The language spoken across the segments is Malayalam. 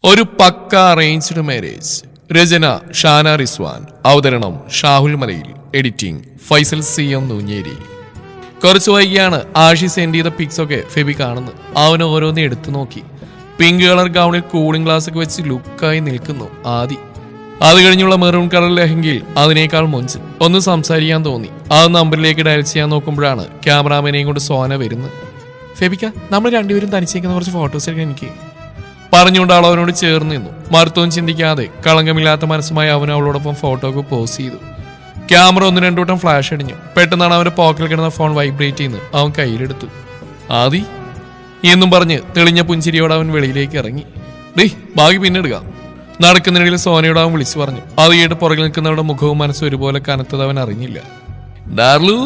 ഒരു പക്ക അറേഞ്ച്ഡ് മാരേജ്. രചന ഷാന റിസ്വാൻ. അവതരണം ഷാഹുൽ മലയിൽ. Editing Faisal CM Nooncheri. കുറച്ചു വൈകിയാണ് ആഷി സെൻഡ് ചെയ്ത പിക്സ് ഒക്കെ ഫെബി കാണുന്നത്. അവൻ ഓരോന്ന് എടുത്തു നോക്കി. പിങ്ക് കളർ ഗൗണിൽ കൂളിംഗ് ഗ്ലാസ് ഒക്കെ വെച്ച് ലുക്കായി നിൽക്കുന്നു ആദി. അത് കഴിഞ്ഞുള്ള മെറൂൺ കളർ ലെഹങ്കയിൽ അതിനേക്കാൾ മൊഞ്ച്. ഒന്ന് സംസാരിക്കാൻ തോന്നി. ആ നമ്പറിലേക്ക് ഡയൽ ചെയ്യാൻ നോക്കുമ്പോഴാണ് ക്യാമറാമാനെയും കൊണ്ട് സോന വരുന്നത്. ഫെബിക്ക, നമ്മൾ രണ്ടുപേരും തനിച്ചേക്കുന്ന കുറച്ച് ഫോട്ടോസ് എടുക്കാൻ എനിക്ക് പറഞ്ഞുകൊണ്ട് അവൾ അവനോട് ചേർന്ന് നിന്നു. മറുത്തൊന്നും ചിന്തിക്കാതെ കളങ്കമില്ലാത്ത മനസ്സുമായി അവൻ അവളോടൊപ്പം ഫോട്ടോക്ക് പോസ് ചെയ്തു. ക്യാമറ ഒന്ന് രണ്ടു വട്ടം ഫ്ലാഷ് അടിഞ്ഞു. പെട്ടെന്നാണ് അവന്റെ പോക്കറ്റിൽ കിടന്ന ഫോൺ വൈബ്രേറ്റ് ചെയ്യുന്നത് അവൻ കയ്യിലെടുത്തു. ആദി എന്നും പറഞ്ഞ് തെളിഞ്ഞ പുഞ്ചിരിയോടെ അവൻ വെളിയിലേക്ക് ഇറങ്ങി. ബാക്കി പിന്നെടുക്കാം. നടക്കുന്നതിനിടയിൽ സോനയോട് അവൻ വിളിച്ചു പറഞ്ഞു. അത് കേട്ട് പുറകിൽ നിൽക്കുന്നവരുടെ മുഖവും മനസ്സും ഒരുപോലെ കനത്തത് അവൻ അറിഞ്ഞില്ല. ഡാർലു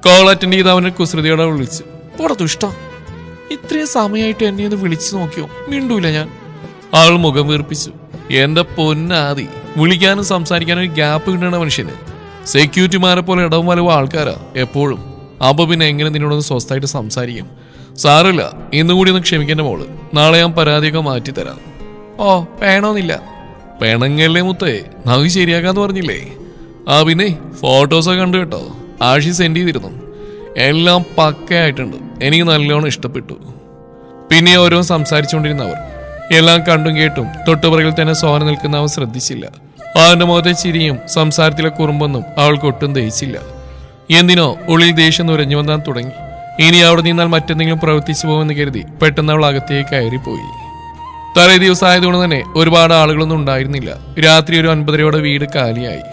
കോൾ അറ്റൻഡ് ചെയ്ത് അവനെ കുസൃതിയോടെ വിളിച്ചു. പുറത്തു ഇഷ്ടം, ഇത്രയും സമയമായിട്ട് എന്നെ ഒന്ന് വിളിച്ചു നോക്കിയോ? മിണ്ടൂല ഞാൻ. അവൾ മുഖം വീർപ്പിച്ചു. എന്റെ പൊന്നാദി, വിളിക്കാനും സംസാരിക്കാനും ഒരു ഗ്യാപ്പ് കിട്ടണ മനുഷ്യന്. സെക്യൂരിറ്റിമാരെ പോലെ ഇടവും വലവും ആൾക്കാരാ എപ്പോഴും. അപ്പൊ പിന്നെ എങ്ങനെ നിന്നോടൊന്ന് സ്വസ്ഥമായിട്ട് സംസാരിക്കും? സാറില്ല, ഇന്നും കൂടി ഒന്ന് ക്ഷമിക്കേണ്ട മോള്. നാളെ ഞാൻ പരാതിയൊക്കെ മാറ്റിത്തരാം. ഓ വേണമെന്നില്ല. പെണങ്ങല്ലേ മുത്തേ, നമുക്ക് ശരിയാക്കാന്ന് പറഞ്ഞില്ലേ? ആ പിന്നെ ഫോട്ടോസൊക്കെ കണ്ടു കേട്ടോ, ആഷി സെൻഡ് ചെയ്തിരുന്നു. എല്ലാം പക്കയായിട്ടുണ്ട്. എനിക്ക് നല്ലോണം ഇഷ്ടപ്പെട്ടു. പിന്നെ ഓരോ സംസാരിച്ചുകൊണ്ടിരുന്നവർ എല്ലാം കണ്ടും കേട്ടും തൊട്ടുപുറകിൽ തന്നെ സോന നിൽക്കുന്ന അവൻ ശ്രദ്ധിച്ചില്ല. അവന്റെ മുഖത്തെ ചിരിയും സംസാരത്തിലെ കുറുമ്പൊന്നും അവൾക്ക് ഒട്ടും ദഹിച്ചില്ല. എന്തിനോ ഉള്ളിൽ ദേഷ്യം നുരഞ്ഞു വന്നാൻ തുടങ്ങി. ഇനി അവിടെ നിന്നാൽ മറ്റെന്തെങ്കിലും പ്രവർത്തിച്ചു പോകുമെന്ന് കരുതി പെട്ടെന്ന് അവൾ അകത്തേക്ക് കയറിപ്പോയി. തലേ ദിവസമായതുകൊണ്ട് തന്നെ ഒരുപാട് ആളുകളൊന്നും ഉണ്ടായിരുന്നില്ല. രാത്രി ഒരു 9:30 വീട് കാലിയായി.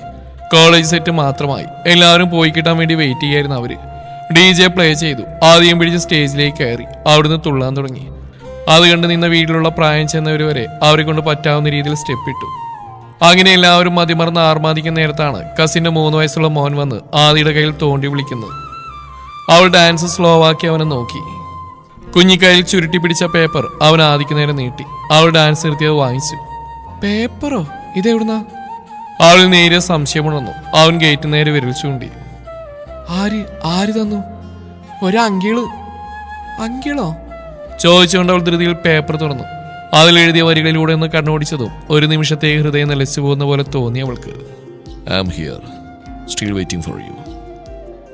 കോളേജ് സെറ്റ് മാത്രമായി. എല്ലാവരും പോയി കിട്ടാൻ വേണ്ടി വെയിറ്റ് ചെയ്യായിരുന്നു അവര്. DJ പ്ലേ ചെയ്തു. ആദ്യം പിടിച്ച് സ്റ്റേജിലേക്ക് കയറി അവിടുന്ന് തുള്ളാൻ തുടങ്ങി. അത് കണ്ട് നിന്ന വീട്ടിലുള്ള പ്രായം ചെന്നവർ വരെ അവരെ കൊണ്ട് പറ്റാവുന്ന രീതിയിൽ സ്റ്റെപ്പ് ഇട്ടു. അങ്ങനെ എല്ലാവരും മതിമറന്ന് ആർമാദിക്കുന്ന നേരത്താണ് കസിന്റെ 3 വയസ്സുള്ള മോൻ വന്ന് ആദിയുടെ കയ്യിൽ തോണ്ടി വിളിക്കുന്നത്. അവൾ ഡാൻസ് സ്ലോ ആക്കി അവനെ നോക്കി. കുഞ്ഞിക്കൈയിൽ ചുരുട്ടി പിടിച്ച പേപ്പർ അവൻ ആദിക്ക് നേരെ നീട്ടി. അവൾ ഡാൻസ് നിർത്തിയത് വാങ്ങിച്ചു. പേപ്പറോ? ഇതെവിടുന്നാ? അവളിൽ നേരിയ സംശയമുണർന്നു. അവൻ ഗേറ്റ് നേരെ വിരൽ ചൂണ്ടി. ആര് തന്നു? അങ്കിളോ ചോദിച്ചുകൊണ്ട് അവൾ ധൃതിയിൽ പേപ്പർ തുറന്നു. അതിലെഴുതിയ വരികളിലൂടെ ഒന്ന് കണ്ണോടിച്ചതും ഒരു നിമിഷത്തെ ഹൃദയം നിലച്ചു പോകുന്ന പോലെ തോന്നി അവൾക്ക്. I am here, still waiting for you.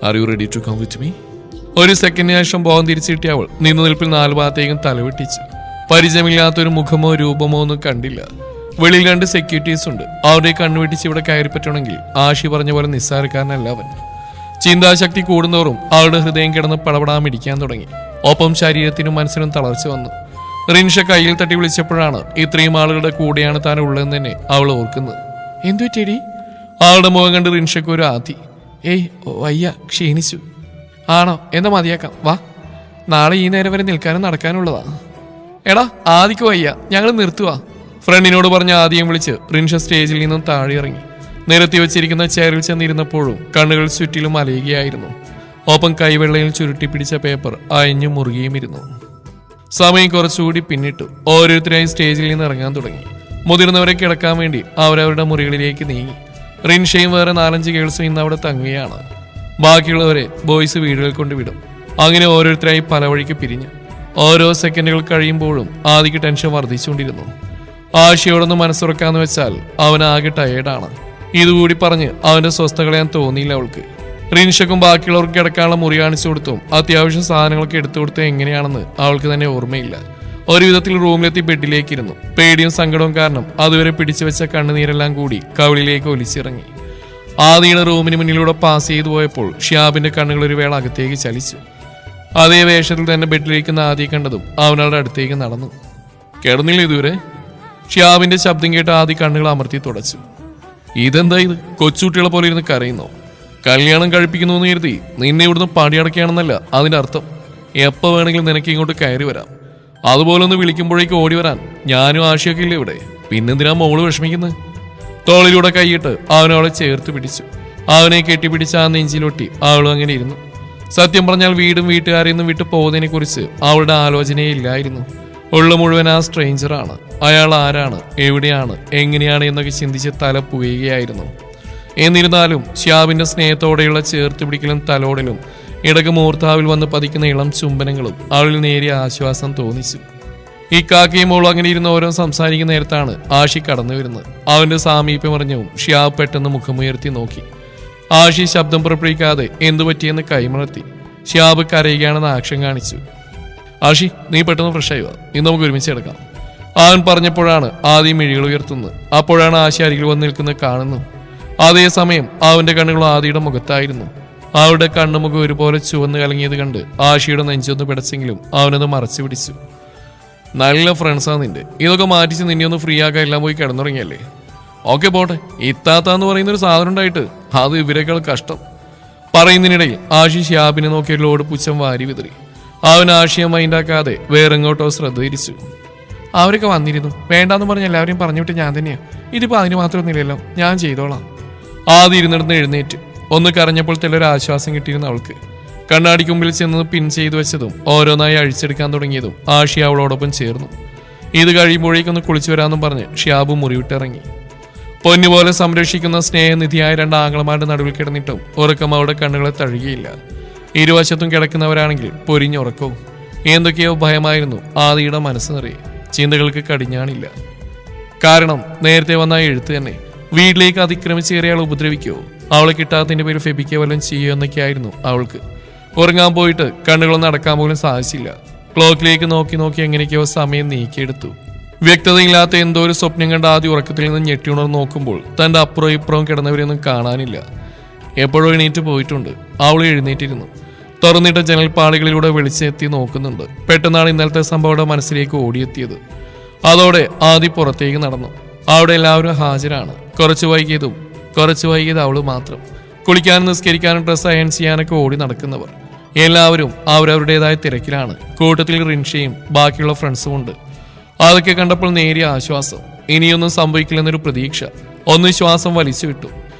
Are you ready to come with me? ഒരു സെക്കൻഡിന് ശേഷം ബോധം തിരിച്ചിട്ടി അവൾ നിന്നു നിൽപ്പിൽ 4 ഭാഗത്തേക്കും തലവെട്ടിച്ചു. പരിചയമില്ലാത്തൊരു മുഖമോ രൂപമോ ഒന്നും കണ്ടില്ല. വെളിയിൽ 2 സെക്യൂരിറ്റീസ് ഉണ്ട്. അവരുടെ കണ്ണുവെട്ടിച്ച് ഇവിടെ കയറി പറ്റണമെങ്കിൽ ആഷി പറഞ്ഞ പോലെ നിസ്സാരക്കാരനല്ല അവൻ. ചിന്താശക്തി കൂടുന്നോറും അവളുടെ ഹൃദയം കിടന്ന് പടപടാമിടിക്കാൻ തുടങ്ങി. ഒപ്പം ശരീരത്തിനും മനസ്സിനും തളർച്ച വന്നു. റിൻഷ കയ്യിൽ തട്ടി വിളിച്ചപ്പോഴാണ് ഇത്രയും ആളുകളുടെ കൂടെയാണ് താൻ ഉള്ളതെന്ന് തന്നെ അവൾ ഓർക്കുന്നത്. എന്തു പറ്റിയടി? അവളുടെ മുഖം കണ്ട് റിൻഷയ്ക്ക് ഒരു ആദി. ഏയ് വയ്യ, ക്ഷീണിച്ചു. ആണോ? എന്നാ മതിയാക്കാം, വാ. നാളെ ഈ നേരം വരെ നിൽക്കാനും നടക്കാനുള്ളതാ. എടാ ആദിക്ക് വയ്യ, ഞങ്ങൾ നിർത്തുവാ. ഫ്രണ്ടിനോട് പറഞ്ഞ ആദ്യം വിളിച്ച് റിൻഷ സ്റ്റേജിൽ നിന്നും താഴെ ഇറങ്ങി. നിരത്തി വെച്ചിരിക്കുന്ന ചെയറിൽ ചെന്നിരുന്നപ്പോഴും കണ്ണുകൾ ചുറ്റിലും അലയുകയായിരുന്നു. ഒപ്പം കൈവെള്ളയിൽ ചുരുട്ടി പിടിച്ച പേപ്പർ അയഞ്ഞു മുറുകയും ഇരുന്നു. സമയം കുറച്ചുകൂടി പിന്നിട്ടു. ഓരോരുത്തരായി സ്റ്റേജിൽ നിന്ന് ഇറങ്ങാൻ തുടങ്ങി. മുതിർന്നവരെ കിടക്കാൻ വേണ്ടി അവരവരുടെ മുറികളിലേക്ക് നീങ്ങി. റിൻഷയും വേറെ 4-5 ഗേൾസും ഇന്ന് അവിടെ തങ്ങുകയാണ്. ബാക്കിയുള്ളവരെ ബോയ്സ് വീടുകളിൽ കൊണ്ടുവിടും. അങ്ങനെ ഓരോരുത്തരായി പല വഴിക്ക് പിരിഞ്ഞു. ഓരോ സെക്കൻഡുകൾ കഴിയുമ്പോഴും ആദിക്ക് ടെൻഷൻ വർദ്ധിച്ചുകൊണ്ടിരുന്നു. ആശയോടൊന്ന് മനസ്സുറക്കാന്ന് വെച്ചാൽ അവനാകെ ടയേർഡാണ്. ഇതുകൂടി പറഞ്ഞ് അവന്റെ സ്വസ്ഥ കളയാൻ തോന്നിയില്ല അവൾക്ക്. റിൻഷക്കും ബാക്കിയുള്ളവർക്ക് കിടക്കാനുള്ള മുറി കാണിച്ചു കൊടുത്തും അത്യാവശ്യം സാധനങ്ങളൊക്കെ എടുത്തു കൊടുത്തും എങ്ങനെയാണെന്ന് അവൾക്ക് തന്നെ ഓർമ്മയില്ല. ഒരു വിധത്തിൽ റൂമിലെത്തി ബെഡിലേക്ക് ഇരുന്നു. പേടിയും സങ്കടവും കാരണം അതുവരെ പിടിച്ചു വെച്ച കണ്ണുനീരെല്ലാം കൂടി കവിളിലേക്ക് ഒലിച്ചിറങ്ങി. ആദിയുടെ റൂമിന് മുന്നിലൂടെ പാസ് ചെയ്തു പോയപ്പോൾ ഷിയാബിന്റെ കണ്ണുകൾ ഒരു വേള അകത്തേക്ക് ചലിച്ചു. അതേ വേഷത്തിൽ തന്നെ ബെഡിലിരിക്കുന്ന ആദിയെ കണ്ടതും അവനവളുടെ അടുത്തേക്ക് നടന്നു. കിടന്നില്ല ഇതുവരെ? ഷിയാബിന്റെ ശബ്ദം കേട്ട് ആദി കണ്ണുകൾ അമർത്തി തുടച്ചു. ഇതെന്താ ഇത്? കൊച്ചുകുട്ടികളെ പോലെ ഇരുന്ന് കരയുന്നോ? കല്യാണം കഴിപ്പിക്കുന്നു എന്ന് കരുതി നിന്നെ ഇവിടുന്ന് പടിയടക്കുകയാണെന്നല്ല അതിന്റെ അർത്ഥം. എപ്പോൾ വേണമെങ്കിലും നിനക്ക് ഇങ്ങോട്ട് കയറി വരാം. അതുപോലെ ഒന്ന് വിളിക്കുമ്പോഴേക്ക് ഓടി വരാൻ ഞാനും ആശയൊക്കെ ഇല്ല ഇവിടെ. പിന്നെന്തിനാ മോള് വിഷമിക്കുന്നത്? തോളിലൂടെ കൈയിട്ട് അവനവളെ ചേർത്ത് പിടിച്ചു. അവനെ കെട്ടിപ്പിടിച്ച് ആ നെഞ്ചിലൊട്ടി അവളും അങ്ങനെ ഇരുന്നു. സത്യം പറഞ്ഞാൽ വീടും വീട്ടുകാരെയും നിന്നും വിട്ടു പോകുന്നതിനെ കുറിച്ച് അവളുടെ ആലോചനയേ ഇല്ലായിരുന്നു. ഉള്ള മുഴുവൻ ആ സ്ട്രേഞ്ചറാണ്. അയാൾ ആരാണ്, എവിടെയാണ്, എങ്ങനെയാണ് എന്നൊക്കെ ചിന്തിച്ച് തല പുകയുകയായിരുന്നു. എന്നിരുന്നാലും ഷിയാബിന്റെ സ്നേഹത്തോടെയുള്ള ചേർത്ത് പിടിക്കലും തലോടലും ഇടക്ക് മൂർത്താവിൽ വന്ന് പതിക്കുന്ന ഇളം ചുംബനങ്ങളും അവളിൽ നേരിയ ആശ്വാസം തോന്നിച്ചു. ഈ കാക്കയും മോളും അങ്ങനെ ഇരുന്ന് ഓരോ സംസാരിക്കുന്ന നേരത്താണ് ആഷി കടന്നു വരുന്നത്. അവന്റെ സാമീപ്യം അറിഞ്ഞവും ഷിയാബ് പെട്ടെന്ന് മുഖമുയർത്തി നോക്കി. ആഷി ശബ്ദം പുറപ്പെടുവിക്കാതെ എന്തു പറ്റിയെന്ന് കൈമണർത്തി. ഷിയാബ് കരയുകയാണെന്ന് ആക്ഷൻ കാണിച്ചു. ആഷി, നീ പെട്ടെന്ന് ഫ്രഷ് ആയി വാ, ഇന്ന് നമുക്ക് ഒരുമിച്ച് എടുക്കാം. അവൻ പറഞ്ഞപ്പോഴാണ് ആദ്യം മിഴികൾ ഉയർത്തുന്നത്. അപ്പോഴാണ് ആഷി അരികിൽ വന്ന് നിൽക്കുന്നത് കാണുന്നു. അതേസമയം അവന്റെ കണ്ണുകൾ ആദിയുടെ മുഖത്തായിരുന്നു. അവരുടെ കണ്ണുമുഖം ഒരുപോലെ ചുവന്ന് കലങ്ങിയത് കണ്ട് ആഷിയുടെ നെഞ്ചൊന്ന് പിടച്ചെങ്കിലും അവനത് മറച്ചു പിടിച്ചു. നല്ല ഫ്രണ്ട്സാണ് നിന്റെ, ഇതൊക്കെ മാറ്റിച്ച് നിന്നെ ഒന്ന് ഫ്രീ ആക്കാൻ എല്ലാം പോയി കിടന്നുറങ്ങിയല്ലേ. ഓക്കെ പോട്ടെ, ഇത്താത്താന്ന് പറയുന്നൊരു സാധനം ഉണ്ടായിട്ട് അത് ഇവരെക്കാൾ കഷ്ടം. പറയുന്നതിനിടയിൽ ആഷി ഷിയാബിനെ നോക്കിയ ലോഡ് പുച്ഛം വാരി വിതറി. അവൻ ആഷിയെ മൈൻഡാക്കാതെ വേറെങ്ങോട്ടോ ശ്രദ്ധ തിരിച്ചു. അവരൊക്കെ വന്നിരുന്നു, വേണ്ടാന്ന് പറഞ്ഞ് എല്ലാവരെയും പറഞ്ഞുവിട്ട് ഞാൻ തന്നെയാ. ഇതിപ്പോ അതിന് മാത്രമൊന്നുമില്ലല്ലോ, ഞാൻ ചെയ്തോളാം. ആദ്യം ഇരുന്നിടന്ന് എഴുന്നേറ്റ് ഒന്ന് കരഞ്ഞപ്പോൾ തെല്ലൊരു ആശ്വാസം കിട്ടിയിരുന്നു അവൾക്ക്. കണ്ണാടിക്ക് മുമ്പിൽ ചെന്ന് പിൻ ചെയ്തു വെച്ചതും ഓരോന്നായി അഴിച്ചെടുക്കാൻ തുടങ്ങിയതും ആഷി അവളോടൊപ്പം ചേർന്നു. ഇത് കഴിയുമ്പോഴേക്കൊന്ന് കുളിച്ചു വരാമെന്നും പറഞ്ഞ് ഷിയാബ് മുറിവിട്ടിറങ്ങി. പൊന്നുപോലെ സംരക്ഷിക്കുന്ന സ്നേഹനിധിയായ 2 ആംഗ്ലമാരുടെ നടുവിൽ കിടന്നിട്ടും ഉറക്കം അവരുടെ കണ്ണുകളെ തഴുകിയില്ല. ഇരുവശത്തും കിടക്കുന്നവരാണെങ്കിൽ പൊരിഞ്ഞുറക്കവും. എന്തൊക്കെയോ ഭയമായിരുന്നു ആദിയുടെ മനസ്സ് നിറയെ. ചിന്തകൾക്ക് കടിഞ്ഞാണില്ല. കാരണം നേരത്തെ വന്ന എഴുത്ത് തന്നെ. വീട്ടിലേക്ക് അതിക്രമിച്ച് കയറിയാൾ ഉപദ്രവിക്കോ, അവളെ കിട്ടാത്തതിന്റെ പേര് ഫെബിക്കോ വല്ലതും ചെയ്യുമോ എന്നൊക്കെയായിരുന്നു അവൾക്ക്. ഉറങ്ങാൻ പോയിട്ട് കണ്ണുകളൊന്നും അടക്കാൻ പോലും സാധിച്ചില്ല. ക്ലോക്കിലേക്ക് നോക്കി നോക്കി എങ്ങനെയൊക്കെയോ സമയം നീക്കിയെടുത്തു. വ്യക്തതയില്ലാത്ത എന്തോ ഒരു സ്വപ്നം കണ്ട ആദ്യം ഉറക്കത്തിൽ നിന്ന് ഞെട്ടിയുണർന്ന് നോക്കുമ്പോൾ തന്റെ അപ്പുറവും ഇപ്പുറവും കിടന്നവരെയൊന്നും കാണാനില്ല. എപ്പോഴും എണീറ്റ് പോയിട്ടുണ്ട്. അവൾ എഴുന്നേറ്റിരുന്നു. തുറന്നിട്ട ജനൽപ്പാളികളിലൂടെ വെളിച്ചെത്തി നോക്കുന്നുണ്ട്. പെട്ടെന്നാണ് ഇന്നലത്തെ സംഭവം മനസ്സിലേക്ക് ഓടിയെത്തിയത്. അതോടെ ആദ്യം പുറത്തേക്ക് നടന്നു. അവിടെ എല്ലാവരും ഹാജരാണ്. കുറച്ച് വൈകിയത് അവള് മാത്രം. കുളിക്കാനും നിസ്കരിക്കാനും ഡ്രസ്സ് അയൺ ചെയ്യാനൊക്കെ ഓടി നടക്കുന്നവർ. എല്ലാവരും അവരവരുടേതായ തിരക്കിലാണ്. കൂട്ടത്തിൽ റിൻഷയും ബാക്കിയുള്ള ഫ്രണ്ട്സും ഉണ്ട്. അതൊക്കെ കണ്ടപ്പോൾ നേരിയ ആശ്വാസം. ഇനിയൊന്നും സംഭവിക്കില്ലെന്നൊരു പ്രതീക്ഷ. ഒന്ന് ശ്വാസം വലിച്ചു വിട്ടു.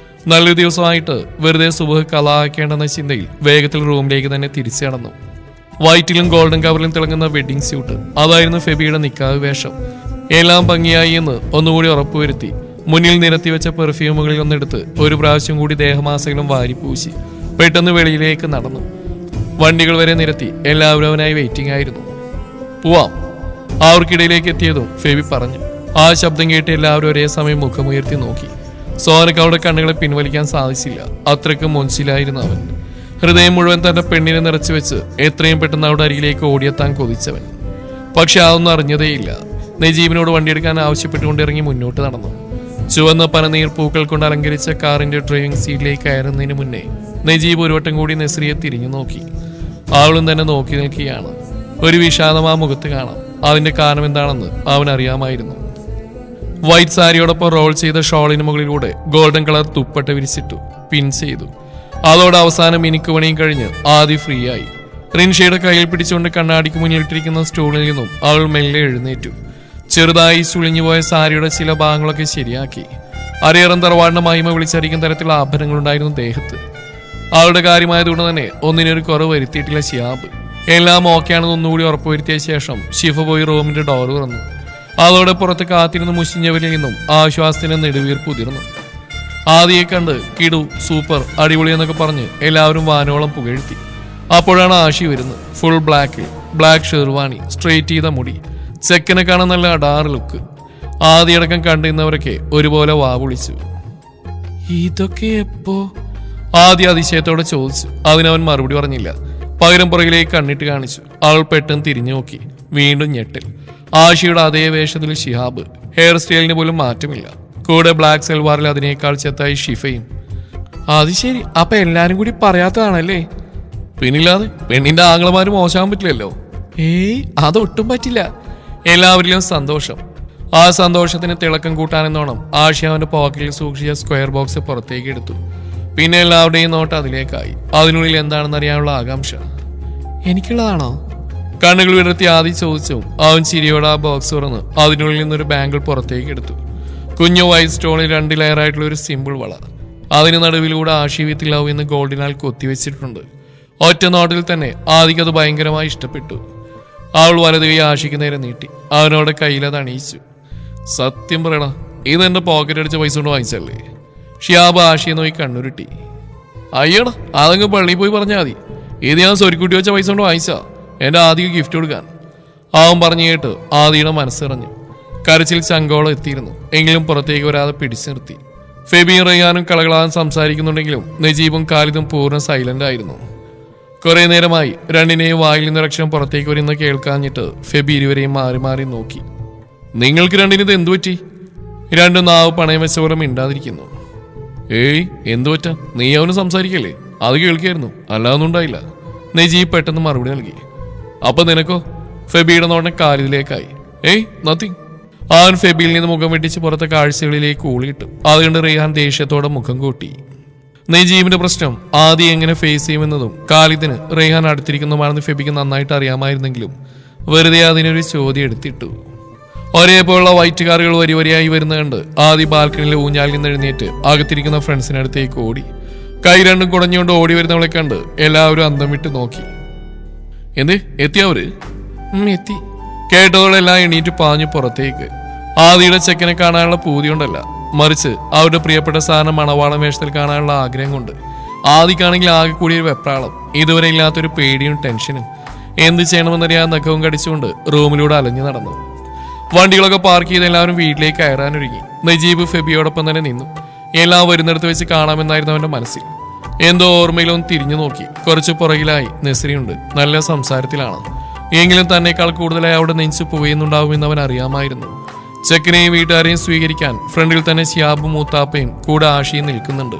നല്ലൊരു ദിവസമായിട്ട് വെറുതെ സുബഹ് കലാക്കേണ്ടെന്ന ചിന്തയിൽ വേഗത്തിൽ റൂമിലേക്ക് തന്നെ തിരിച്ചു നടന്നു. വൈറ്റിലും ഗോൾഡൻ കവറിലും തിളങ്ങുന്ന വെഡിങ് സ്യൂട്ട്, അതായിരുന്നു ഫെബിയുടെ നിക്കാഹ് വേഷം. എല്ലാം ഭംഗിയായി എന്ന് ഒന്നുകൂടി ഉറപ്പുവരുത്തി മുന്നിൽ നിരത്തിവെച്ച പെർഫ്യൂമുകളിൽ ഒന്നെടുത്ത് ഒരു പ്രാവശ്യം കൂടി ദേഹമാസകളും വാരിപ്പൂശി പെട്ടെന്ന് വെളിയിലേക്ക് നടന്നു. വണ്ടികൾ വരെ നിരത്തി എല്ലാവരും അവനായി വെയിറ്റിംഗ് ആയിരുന്നു. പോവാം. അവർക്കിടയിലേക്ക് എത്തിയതും ഫെബി പറഞ്ഞു. ആ ശബ്ദം കേട്ട് എല്ലാവരും ഒരേ സമയം മുഖമുയർത്തി നോക്കി. സോനക്ക് അവളുടെ കണ്ണുകളെ പിൻവലിക്കാൻ സാധിച്ചില്ല. അത്രയ്ക്ക് മുൻസിലായിരുന്നു അവൻ. ഹൃദയം മുഴുവൻ തന്റെ പെണ്ണിനെ നിറച്ചു വെച്ച് എത്രയും പെട്ടെന്ന് അവിടെ അരികിലേക്ക് ഓടിയെത്താൻ കൊതിച്ചവൻ. പക്ഷെ അതൊന്നും അറിഞ്ഞതേയില്ല. നജീബിനോട് വണ്ടിയെടുക്കാൻ ആവശ്യപ്പെട്ടുകൊണ്ട് ഇറങ്ങി മുന്നോട്ട് നടന്നു. ചുവന്ന പനനീർ പൂക്കൾ കൊണ്ട് അലങ്കരിച്ച കാറിന്റെ ഡ്രൈവിംഗ് സീറ്റിലേക്ക് കയറുന്നതിന് മുന്നേ നജീബ് ഒരു വട്ടം കൂടി നസ്രിയെ തിരിഞ്ഞു നോക്കി. അവളും തന്നെ നോക്കി നിൽക്കുകയാണ്. ഒരു വിഷാദം ആ മുഖത്ത് കാണാം. അതിന്റെ കാരണം എന്താണെന്ന് അവൻ അറിയാമായിരുന്നു. വൈറ്റ് സാരിയോടൊപ്പം റോൾ ചെയ്ത ഷോളിന് മുകളിലൂടെ ഗോൾഡൻ കളർ തുപ്പട്ട വിരിച്ചിട്ടു പിൻ ചെയ്തു. അതോടെ അവസാനം മിനുക്കുപണിയും കഴിഞ്ഞ് ആദ്യം ഫ്രീ ആയി. റിൻഷയുടെ കയ്യിൽ പിടിച്ചുകൊണ്ട് കണ്ണാടിക്ക് മുന്നിലിട്ടിരിക്കുന്ന സ്റ്റൂളിൽ നിന്നും അവൾ മെല്ലെ എഴുന്നേറ്റു. ചെറുതായി സുളിഞ്ഞുപോയ സാരിയുടെ ചില ഭാഗങ്ങളൊക്കെ ശരിയാക്കി. അരയേറം തറവാടിന്റെ മഹിമ വിളിച്ചറിയിക്കുന്ന തരത്തിലുള്ള ആഭരണങ്ങളുണ്ടായിരുന്നു ദേഹത്ത്. അവളുടെ കാര്യമായതുകൊണ്ട് തന്നെ ഒന്നിനൊരു കുറവ് വരുത്തിയിട്ടില്ല ഷിയാബ്. എല്ലാം ഓക്കെയാണെന്ന് ഒന്നുകൂടി ഉറപ്പുവരുത്തിയ ശേഷം ഷിഫ പോയി റൂമിന്റെ ഡോർ തുറന്നു. അതോടെ പുറത്ത് കാത്തിരുന്ന് മുഷിഞ്ഞവരിൽ നിന്നും ആശ്വാസത്തിന് നെടുവീർപ്പ് ഉതിർന്നു. ആദിയെ കണ്ട് കിടു, സൂപ്പർ, അടിപൊളി എന്നൊക്കെ പറഞ്ഞ് എല്ലാവരും വാനോളം പുകഴ്ത്തി. അപ്പോഴാണ് ആഷി വരുന്നത്. ഫുൾ ബ്ലാക്കിൽ, ബ്ലാക്ക് ഷെർവാണി, സ്ട്രെയിറ്റ് ചെയ്ത മുടി, ചെക്കനെ കാണാൻ നല്ല അടാറ് ലുക്ക്. ആദ്യടക്കം കണ്ടിരുന്നവരൊക്കെ ഒരുപോലെ വാവുളിച്ചു. ഇതൊക്കെ എപ്പോ? ആദ്യ അതിശയത്തോടെ ചോദിച്ചു. അതിനവൻ മറുപടി പറഞ്ഞില്ല. പകരം പുറകിലേക്ക് കണ്ണിട്ട് കാണിച്ചു. അവൾ പെട്ടെന്ന് തിരിഞ്ഞു നോക്കി. വീണ്ടും ഞെട്ടൽ. ആഷിയുടെ അതേ വേഷത്തിൽ ഷിഹാബ്. ഹെയർ സ്റ്റൈലിന് പോലും മാറ്റമില്ല. കൂടെ ബ്ലാക്ക് സെൽവാറിൽ അതിനേക്കാൾ ചെത്തായി ഷിഫയും. അത് ശരി, അപ്പൊ എല്ലാരും കൂടി പറയാത്തതാണല്ലേ? പിന്നില്ലാതെ. പെണ്ണിന്റെ ആംഗ്ലമാര് മോശമാൻ പറ്റില്ലല്ലോ. ഏയ്, അതൊട്ടും പറ്റില്ല. എല്ലാവരിലും സന്തോഷം. ആ സന്തോഷത്തിന് തിളക്കം കൂട്ടാനെന്നോണം ആഷി അവന്റെ പോക്കറ്റിൽ സൂക്ഷിച്ച സ്ക്വയർ ബോക്സ് പുറത്തേക്ക് എടുത്തു. പിന്നെ എല്ലാവരുടെയും നോട്ട് അതിലേക്കായി. അതിനുള്ളിൽ എന്താണെന്ന് അറിയാനുള്ള ആകാംക്ഷ. എനിക്കുള്ളതാണോ? കണ്ണുകൾ വിടർത്തി ആദ്യം ചോദിച്ചു. അവൻ ചിരിയോടെ ആ ബോക്സ് തുറന്ന് അതിനുള്ളിൽ നിന്നൊരു ബാങ്കിൾ പുറത്തേക്ക് എടുത്തു. കുഞ്ഞു വൈറ്റ് സ്റ്റോണിൽ 2 ലെയറായിട്ടുള്ള ഒരു സിമ്പിൾ വള. അതിന് നടുവിലൂടെ ആഷി വിത്ത് ലവ് എന്ന് ഗോൾഡിനാൽ കൊത്തിവെച്ചിട്ടുണ്ട്. ഒറ്റ നോട്ടിൽ തന്നെ ആദിക്ക് അത് ഭയങ്കരമായി ഇഷ്ടപ്പെട്ടു. അവൾ വലതു കൈ ആഷിക്ക് നേരെ നീട്ടി. അവനോടെ കയ്യിലത് അണിയിച്ചു. സത്യം പറയണ, ഇതെന്റെ പോക്കറ്റ് അടിച്ച പൈസ കൊണ്ട് വാങ്ങിച്ചല്ലേ? ഷിയാബ് ആഷിയെ നോക്കി കണ്ണുരുട്ടി. അയ്യടാ, അതങ്ങ് പള്ളിയിൽ പോയി പറഞ്ഞാൽ മതി. ഇത് ഞാൻ സ്വരുക്കൂട്ടി വെച്ച പൈസ കൊണ്ട് വാങ്ങിച്ചാ എന്റെ ആദ്യം ഗിഫ്റ്റ് കൊടുക്കാൻ. അവൻ പറഞ്ഞു കേട്ട് ആദിയുടെ മനസ്സിറഞ്ഞു. കരച്ചിൽ ചങ്കോളം എത്തിയിരുന്നു. എങ്കിലും പുറത്തേക്ക് വരാതെ പിടിച്ചു നിർത്തി. ഫെബിയും റയ്യാനും കളകളാൻ സംസാരിക്കുന്നുണ്ടെങ്കിലും നജീബും ഖാലിദും പൂർണ്ണ സൈലന്റ് ആയിരുന്നു. കുറെ നേരമായി രണ്ടിനെയും വായിൽ നിന്നൊരക്ഷരം പുറത്തേക്ക് വരുന്ന കേൾക്കാഞ്ഞിട്ട് ഫെബി ഇരുവരെയും മാറി മാറി നോക്കി. നിങ്ങൾക്ക് രണ്ടിനിത് എന്തു പറ്റി? രണ്ടും നാവ് പണയം വെച്ച പോലെ മിണ്ടാതിരിക്കുന്നു. ഏയ് എന്തു പറ്റാ, നീ അവന് സംസാരിക്കല്ലേ, അത് കേൾക്കായിരുന്നു, അല്ലാതൊന്നും ഉണ്ടായില്ല. നജീബ് പെട്ടെന്ന് മറുപടി നൽകി. അപ്പൊ നിനക്കോ? ഫെബിയുടെ നോട്ടം ഖാലിദിലേക്കായി. ഏയ് നത്തിങ്. അവൻ ഫെബിയിൽ നിന്ന് മുഖം വെട്ടിച്ച് പുറത്തെ കാഴ്ചകളിലേക്ക് ഊളിയിട്ടു. അതുകൊണ്ട് റെയ്ഹാൻ ദേഷ്യത്തോടെ മുഖം കൂട്ടി. നജീബിന്റെ പ്രശ്നം ആദ്യം എങ്ങനെ ഫേസ് ചെയ്യുമെന്നതും ഖാലിദിന് റെയ്ഹാൻ അടുത്തിരിക്കുന്നതുമാണെന്ന് ഫെബിക്ക് നന്നായിട്ട് അറിയാമായിരുന്നെങ്കിലും വെറുതെ അതിനൊരു ചോദ്യം എടുത്തിട്ടു. ഒരേപോലുള്ള വൈറ്റ് കാറുകൾ വരി വരിയായി വരുന്ന കണ്ട് ആദ്യ ബാൽക്കണിയിലെ ഊഞ്ഞാലിൽ നിന്ന് എഴുന്നേറ്റ് അകത്തിരിക്കുന്ന ഫ്രണ്ട്സിനടുത്തേക്ക് ഓടി. കൈ രണ്ടും കുടഞ്ഞുകൊണ്ട് ഓടി വരുന്നവളെ കണ്ട് എല്ലാവരും അന്തം വിട്ട് നോക്കി. എന്തേ എത്തിയവര്? എത്തി. കേട്ടതോടെല്ലാം എണീറ്റ് പാഞ്ഞു പുറത്തേക്ക്. ആദിയുടെ ചെക്കനെ കാണാനുള്ള പൂതി കൊണ്ടല്ല, മറിച്ച് അവരുടെ പ്രിയപ്പെട്ട സാധനം മണവാളം വേഷത്തിൽ കാണാനുള്ള ആഗ്രഹം കൊണ്ട്. ആദിക്കാണെങ്കിൽ ആകെ കൂടിയൊരു വെപ്രാളം, ഇതുവരെ ഇല്ലാത്തൊരു പേടിയും ടെൻഷനും. എന്ത് ചെയ്യണമെന്നറിയാൻ നഖവും കടിച്ചുകൊണ്ട് റൂമിലൂടെ അലഞ്ഞു നടന്നു. വണ്ടികളൊക്കെ പാർക്ക് ചെയ്ത് എല്ലാവരും വീട്ടിലേക്ക് കയറാനൊരുങ്ങി. നജീബ് ഫെബിയോടൊപ്പം തന്നെ നിന്നു. എല്ലാം വരുന്നിടത്ത് വെച്ച് കാണാമെന്നായിരുന്നു അവന്റെ മനസ്സിൽ. എന്തോ ഓർമ്മയിലൊന്ന് തിരിഞ്ഞു നോക്കി. കുറച്ച് പുറകിലായി നസ്രിയുണ്ട്. നല്ല സംസാരത്തിലാണ്. എങ്കിലും തന്നെക്കാൾ കൂടുതലായി അവിടെ നെഞ്ചു പുകയുന്നുണ്ടാവുമെന്ന് അവൻ അറിയാമായിരുന്നു. ചെക്കനെയും വീട്ടുകാരെയും സ്വീകരിക്കാൻ ഫ്രണ്ടിൽ തന്നെ ഷിയാബും മൂത്താപ്പയും കൂടെ ആഷിയും നിൽക്കുന്നുണ്ട്.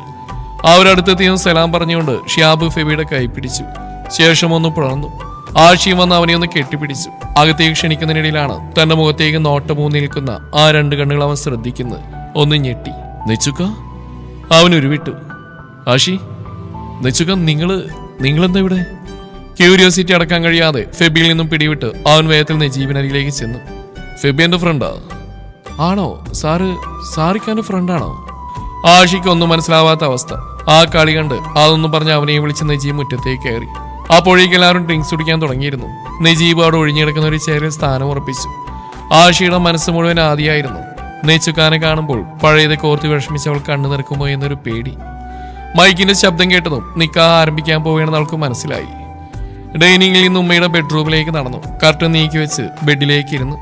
അവരടുത്തെത്തിയും സലാം പറഞ്ഞുകൊണ്ട് ഷിയാബ് ഫെബിയുടെ കൈ പിടിച്ചു. ശേഷം ഒന്ന് പുറന്നു. ആഷിയും വന്ന് അവനെ ഒന്ന് കെട്ടിപ്പിടിച്ചു. അകത്തേക്ക് ക്ഷണിക്കുന്നതിനിടയിലാണ് തന്റെ മുഖത്തേക്ക് നോട്ടമൂന്ന് നിൽക്കുന്ന ആ രണ്ട് കണ്ണുകൾ അവൻ ശ്രദ്ധിക്കുന്നത്. ഒന്ന് ഞെട്ടി. നെച്ചുക്ക? അവൻ ഉരുവിട്ടു. ആഷി, നെച്ചുക്ക, നിങ്ങളെന്താ ഇവിടെ? ക്യൂരിയോസിറ്റി അടക്കാൻ കഴിയാതെ ഫെബിയിൽ നിന്നും പിടിവിട്ട് അവൻ വേഗത്തിൽ നജീബിനരികിലേക്ക് ചെന്നു. ഫെബി എന്റെ ഫ്രണ്ടാ? ആണോ? സാറിക്കാന്റെ ഫ്രണ്ടാണോ? ആഷിക്ക് ഒന്നും മനസ്സിലാവാത്ത അവസ്ഥ. ആ കളി കണ്ട് അതൊന്നും പറഞ്ഞ് അവനെയും വിളിച്ച് നജീബ് മുറ്റത്തേക്ക് കയറി. അപ്പോഴേക്കും എല്ലാവരും ഡ്രിങ്ക്സ് കുടിക്കാൻ തുടങ്ങിയിരുന്നു. നജീബ് അവിടെ ഒഴിഞ്ഞെടുക്കുന്ന ഒരു ചെറിയ സ്ഥാനം ഉറപ്പിച്ചു. ആഷിയുടെ മനസ്സ് മുഴുവൻ ആദിയായിരുന്നു. നെച്ചുക്കാനെ കാണുമ്പോൾ പഴയത് കോർത്ത് വിഷമിച്ച് അവൾ കണ്ണു നിറക്കുമോ എന്നൊരു പേടി. മൈക്കിന്റെ ശബ്ദം കേട്ടതും നിക്കാഹ് ആരംഭിക്കാൻ പോവുകയാണെന്ന് അവൾക്ക് മനസ്സിലായി. ഡൈനിങ്ങിൽ നിന്ന് ഉമ്മയുടെ ബെഡ്റൂമിലേക്ക് നടന്നു. കർട്ടൻ നീക്കി വെച്ച് ബെഡിലേക്ക് ഇരുന്നു.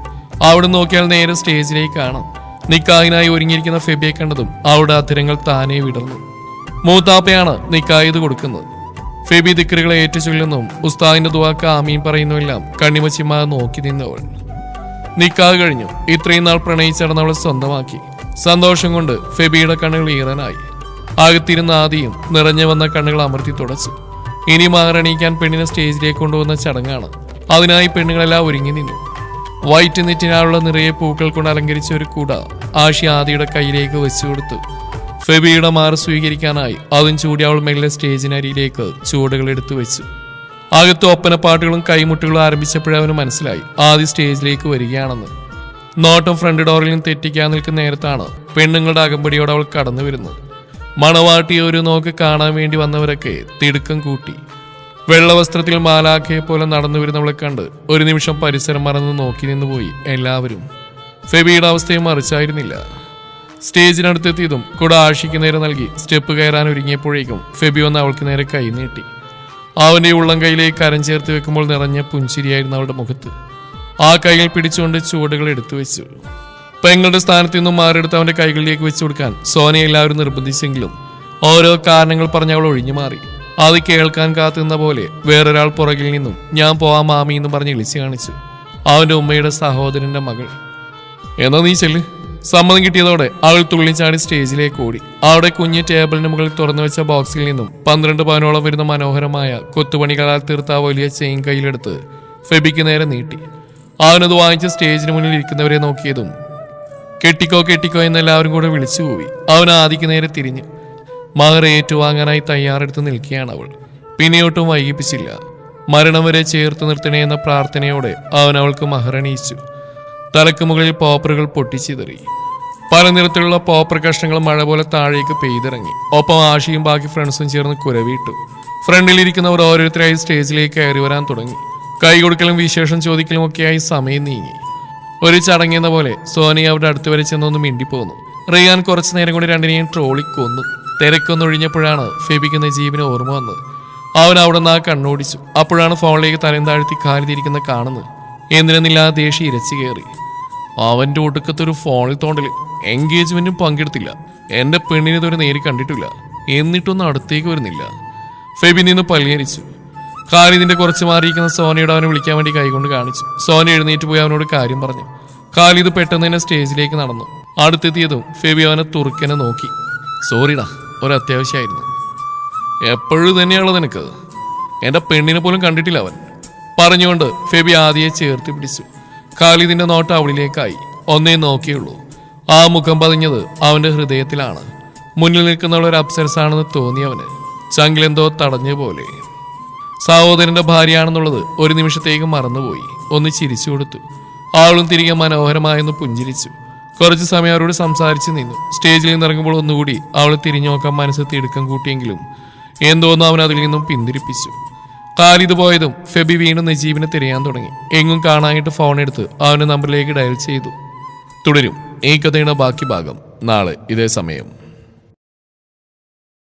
അവിടെ നോക്കിയാൽ നേരെ സ്റ്റേജിലേക്ക് കാണാം. നിക്കാഹിനായി ഒരുങ്ങിയിരിക്കുന്ന ഫെബിയെ കണ്ടതും അവിടെ അധരങ്ങൾ താനെ വിടർന്നു. മൂത്താപ്പയാണ് നിക്കാഹ് ചെയ്ത് കൊടുക്കുന്നത്. ഫെബി ദിക്റുകളെ ഏറ്റുചൊല്ലുന്നതും ഉസ്താദിന്റെ ദുആക്ക് ആമീൻ പറയുന്നതെല്ലാം കണ്ണിമച്ചിമാ നോക്കി നിന്നവൾ. നിക്കാഹ് കഴിഞ്ഞു. ഇത്രയും നാൾ പ്രണയിച്ചടന്നവളെ സ്വന്തമാക്കി. സന്തോഷം കൊണ്ട് ഫെബിയുടെ കണ്ണുകൾ ഈറനായി. അകത്തിരുന്ന ആദിയും നിറഞ്ഞു വന്ന കണ്ണുകൾ അമർത്തി തുടച്ചു. ഇനി മഹറണിയിക്കാൻ പെണ്ണിനെ സ്റ്റേജിലേക്ക് കൊണ്ടുവന്ന ചടങ്ങാണ്. അതിനായി പെണ്ണുങ്ങളെല്ലാം ഒരുങ്ങി നിന്നു. വൈറ്റ് നെറ്റിനാലുള്ള നിറയെ പൂക്കൾ കൊണ്ട് അലങ്കരിച്ച ഒരു കുട ആഷി ആദിയുടെ കയ്യിലേക്ക് വെച്ചു കൊടുത്തു. ഫെബിയുടെ മാറ് സ്വീകരിക്കാനായി അതും ചൂടി അവൾ മെല്ലെ സ്റ്റേജിനരിയിലേക്ക് ചുവടുകൾ എടുത്തു വെച്ചു. അകത്ത് ഒപ്പനപ്പാട്ടുകളും കൈമുട്ടുകളും ആരംഭിച്ചപ്പോഴവന് മനസ്സിലായി ആദ്യ സ്റ്റേജിലേക്ക് വരികയാണെന്ന്. നോട്ടം ഫ്രണ്ട് ഡോറിൽ നിന്ന് തെറ്റിക്കാൻ നിൽക്കുന്ന നേരത്താണ് പെണ്ണുങ്ങളുടെ അകമ്പടിയോടെ അവൾ കടന്നു വരുന്നത്. മണവാട്ടിയെ ഒരു നോക്ക് കാണാൻ വേണ്ടി വന്നവരൊക്കെ തിടുക്കം കൂട്ടി. വെള്ളവസ്ത്രത്തിൽ മാലാഖയെ പോലെ നടന്നു വരുന്നവളെ കണ്ട് ഒരു നിമിഷം പരിസരം മറന്ന് നോക്കി നിന്നുപോയി എല്ലാവരും. ഫെബിയുടെ അവസ്ഥയും മറിച്ചായിരുന്നില്ല. സ്റ്റേജിനടുത്തെത്തിയതും കൂടെ ആഷിക്ക് നേരെ നൽകി സ്റ്റെപ്പ് കയറാൻ ഒരുങ്ങിയപ്പോഴേക്കും ഫെബി വന്ന് അവൾക്ക് നേരെ കൈ നീട്ടി. അവന്റെ ഉള്ളം കൈയിലേക്ക് കരം ചേർത്ത് വെക്കുമ്പോൾ നിറഞ്ഞ പുഞ്ചിരിയായിരുന്നു അവളുടെ മുഖത്ത്. ആ കൈകൾ പിടിച്ചുകൊണ്ട് ചുവടുകൾ എടുത്തു വെച്ചു. പെങ്ങളുടെ സ്ഥാനത്ത് നിന്നും മാറിയെടുത്ത് അവന്റെ കൈകളിലേക്ക് വെച്ചു കൊടുക്കാൻ സോനയെ എല്ലാവരും നിർബന്ധിച്ചെങ്കിലും ഓരോ കാരണങ്ങൾ പറഞ്ഞ് അവൾ ഒഴിഞ്ഞു മാറി. അത് കേൾക്കാൻ കാത്തുനിന്ന പോലെ വേറൊരാൾ പുറകിൽ നിന്നും ഞാൻ പോവാ മാമി എന്ന് പറഞ്ഞ് ഇളിച്ചു കാണിച്ചു. അവന്റെ ഉമ്മയുടെ സഹോദരന്റെ മകൾ. എന്നാ നീ ചെല്ല്. സമ്മതം കിട്ടിയതോടെ അവൾ തുള്ളിച്ചാടി സ്റ്റേജിലേക്ക് ഓടി. അവിടെ കുഞ്ഞ് ടേബിളിന് മുകളിൽ തുറന്നു വെച്ച ബോക്സിൽ നിന്നും 12 പവനോളം വരുന്ന മനോഹരമായ കൊത്തുപണികളാൽ തീർത്ത വലിയ ചെയിൻ കയ്യിലെടുത്ത് ഫെബിക്ക് നേരെ നീട്ടി. അവനത് വാങ്ങിച്ച് സ്റ്റേജിന് മുന്നിൽ ഇരിക്കുന്നവരെ നോക്കിയതും കെട്ടിക്കോ കെട്ടിക്കോ എന്നെല്ലാവരും കൂടെ വിളിച്ചു പോയി. അവൻ ആദിക്ക് നേരെ തിരിഞ്ഞു. മഹർ ഏറ്റുവാങ്ങാനായി തയ്യാറെടുത്ത് നിൽക്കുകയാണ് അവൾ. പിന്നെയൊട്ടും വൈകിപ്പിച്ചില്ല. മരണം വരെ ചേർത്ത് നിർത്തണേ എന്ന പ്രാർത്ഥനയോടെ അവൻ അവൾക്ക് മഹറണിയിച്ചു. തലക്ക് മുകളിൽ പോപ്പറുകൾ പൊട്ടിച്ചിതറി. പല നിറത്തിലുള്ള പോപ്പർ കഷ്ണങ്ങൾ മഴ പോലെ താഴേക്ക് പെയ്തിറങ്ങി. ഒപ്പം ആഷിയും ബാക്കി ഫ്രണ്ട്സും ചേർന്ന് കുരവിട്ടു. ഫ്രണ്ടിലിരിക്കുന്നവർ ഓരോരുത്തരായി സ്റ്റേജിലേക്ക് കയറി വരാൻ തുടങ്ങി. കൈ കൊടുക്കലും വിശേഷം ചോദിക്കലും ഒക്കെയായി സമയം നീങ്ങി. ഒരു ചടങ്ങെന്ന പോലെ സോനി അവരുടെ അടുത്ത് വരെ ചെന്നൊന്ന് മിണ്ടിപ്പോന്നു. റിയാൻ കുറച്ചു നേരം കൊണ്ട് രണ്ടിനെയും ട്രോളി കൊന്നു. തിരക്കൊന്നൊഴിഞ്ഞപ്പോഴാണ് ഫെബിക്ക് നജീബിന് ഓർമ്മ വന്നത്. അവൻ അവിടെ നിന്ന് ആ കണ്ണോടിച്ചു. അപ്പോഴാണ് ഫോണിലേക്ക് തലം താഴ്ത്തി കാലിതിരിക്കുന്ന കാണുന്നത്. എന്തിനെന്നില്ലാതെ ദേഷ്യം ഇരച്ചു കയറി. അവൻ്റെ ഒടുക്കത്തൊരു ഫോണിൽ തോണ്ടല്. എൻഗേജ്മെന്റും പങ്കെടുത്തില്ല. എൻ്റെ പെണ്ണിനെ ഇതുവരെ നേരി കണ്ടിട്ടില്ല. എന്നിട്ടൊന്നും അടുത്തേക്ക് വരുന്നില്ല. ഫെബി നിന്ന് പല്ലിയരിച്ചു. ഖാലിദിന്റെ കുറച്ച് മാറിയിരിക്കുന്ന സോനയോട് അവനെ വിളിക്കാൻ വേണ്ടി കൈകൊണ്ട് കാണിച്ചു. സോന എഴുന്നേറ്റ് പോയി അവനോട് കാര്യം പറഞ്ഞു. ഖാലിദ് പെട്ടെന്ന് തന്നെ സ്റ്റേജിലേക്ക് നടന്നു. അടുത്തെത്തിയതും ഫെബി അവനെ തുറക്കനെ നോക്കി. സോറിടാ, ഒരത്യാവശ്യമായിരുന്നു. എപ്പോഴും തന്നെയാണല്ലോ നിനക്ക്. എൻ്റെ പെണ്ണിനെ പോലും കണ്ടിട്ടില്ല അവൻ, പറഞ്ഞുകൊണ്ട് ഫെബി ആദ്യയെ ചേർത്ത് പിടിച്ചു. ഖാലിദിന്റെ നോട്ട് അവളിലേക്കായി. ഒന്നേ നോക്കിയുള്ളൂ. ആ മുഖം പതിഞ്ഞത് അവന്റെ ഹൃദയത്തിലാണ്. മുന്നിൽ നിൽക്കുന്നവൾ ഒരു അപ്സരസാണെന്ന് തോന്നിയവന് ചങ്കിലെന്തോ തടഞ്ഞ പോലെ. സഹോദരന്റെ ഭാര്യയാണെന്നുള്ളത് ഒരു നിമിഷത്തേക്ക് മറന്നുപോയി. ഒന്ന് ചിരിച്ചു കൊടുത്തു. അവളും തിരികെ മനോഹരമായെന്ന് പുഞ്ചിരിച്ചു. കുറച്ചു സമയം അവരോട് സംസാരിച്ച് നിന്നു. സ്റ്റേജിൽ നിന്നിറങ്ങുമ്പോൾ ഒന്നുകൂടി അവൾ തിരിഞ്ഞു നോക്കാൻ മനസ്സ് തിടുക്കം കൂട്ടിയെങ്കിലും എന്തോന്നും അവൻ അതിൽ നിന്നും പിന്തിരിപ്പിച്ചു. ഖാലിദ് പോയതും ഫെബി വീണ്ടും നജീബിനെ തിരയാൻ തുടങ്ങി. എങ്ങും കാണാനായിട്ട് ഫോൺ എടുത്ത് അവന്റെ നമ്പറിലേക്ക് ഡയൽ ചെയ്തു. തുടരും ഈ കഥയുടെ ബാക്കി ഭാഗം നാളെ ഇതേ സമയം.